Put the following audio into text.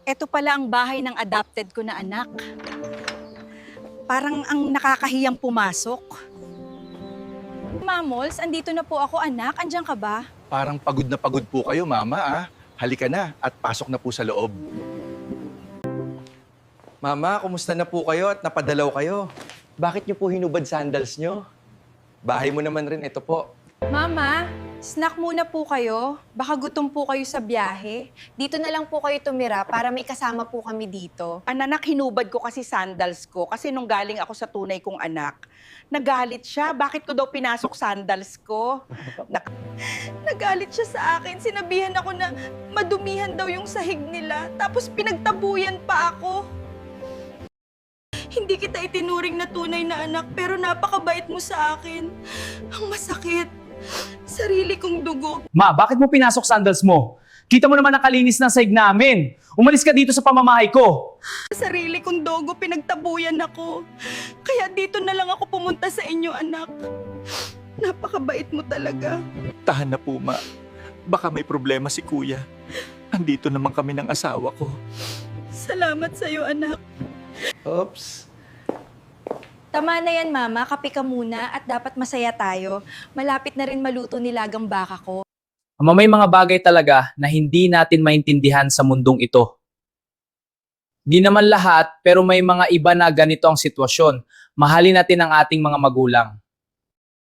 Eto pala ang bahay ng adopted ko na anak. Parang ang nakakahiyang pumasok. Mamols, andito na po ako anak. Andiyan ka ba? Parang pagod na pagod po kayo, Mama, ah. Halika na at pasok na po sa loob. Mama, kumusta na po kayo at napadalaw kayo? Bakit niyo po hinubad sandals niyo? Bahay mo naman rin, ito po. Mama, snack muna po kayo. Baka gutom po kayo sa biyahe. Dito na lang po kayo tumira para may kasama po kami dito. Anak, hinubad ko kasi sandals ko kasi nung galing ako sa tunay kong anak, nagalit siya. Bakit ko daw pinasok sandals ko? Nagalit siya sa akin. Sinabihan ako na madumihan daw yung sahig nila. Tapos pinagtabuyan pa ako. Hindi kita itinuring na tunay na anak, pero napakabait mo sa akin. Ang masakit. Sarili kong dugo. Ma, bakit mo pinasok sandals mo? Kita mo naman ang kalinis ng sahig namin. Umalis ka dito sa pamamahay ko. Sarili kong dugo, pinagtabuyan ako. Kaya dito na lang ako pumunta sa inyo, anak. Napakabait mo talaga. Tahan na po, Ma. Baka may problema si Kuya. Andito naman kami ng asawa ko. Salamat sa'yo, anak. Oops. Tama na yan, Mama. Kape ka muna at dapat masaya tayo. Malapit na rin maluto nilagang baka ko. May mga bagay talaga na hindi natin maintindihan sa mundong ito. Di naman lahat, pero may mga iba na ganito ang sitwasyon. Mahalin natin ang ating mga magulang.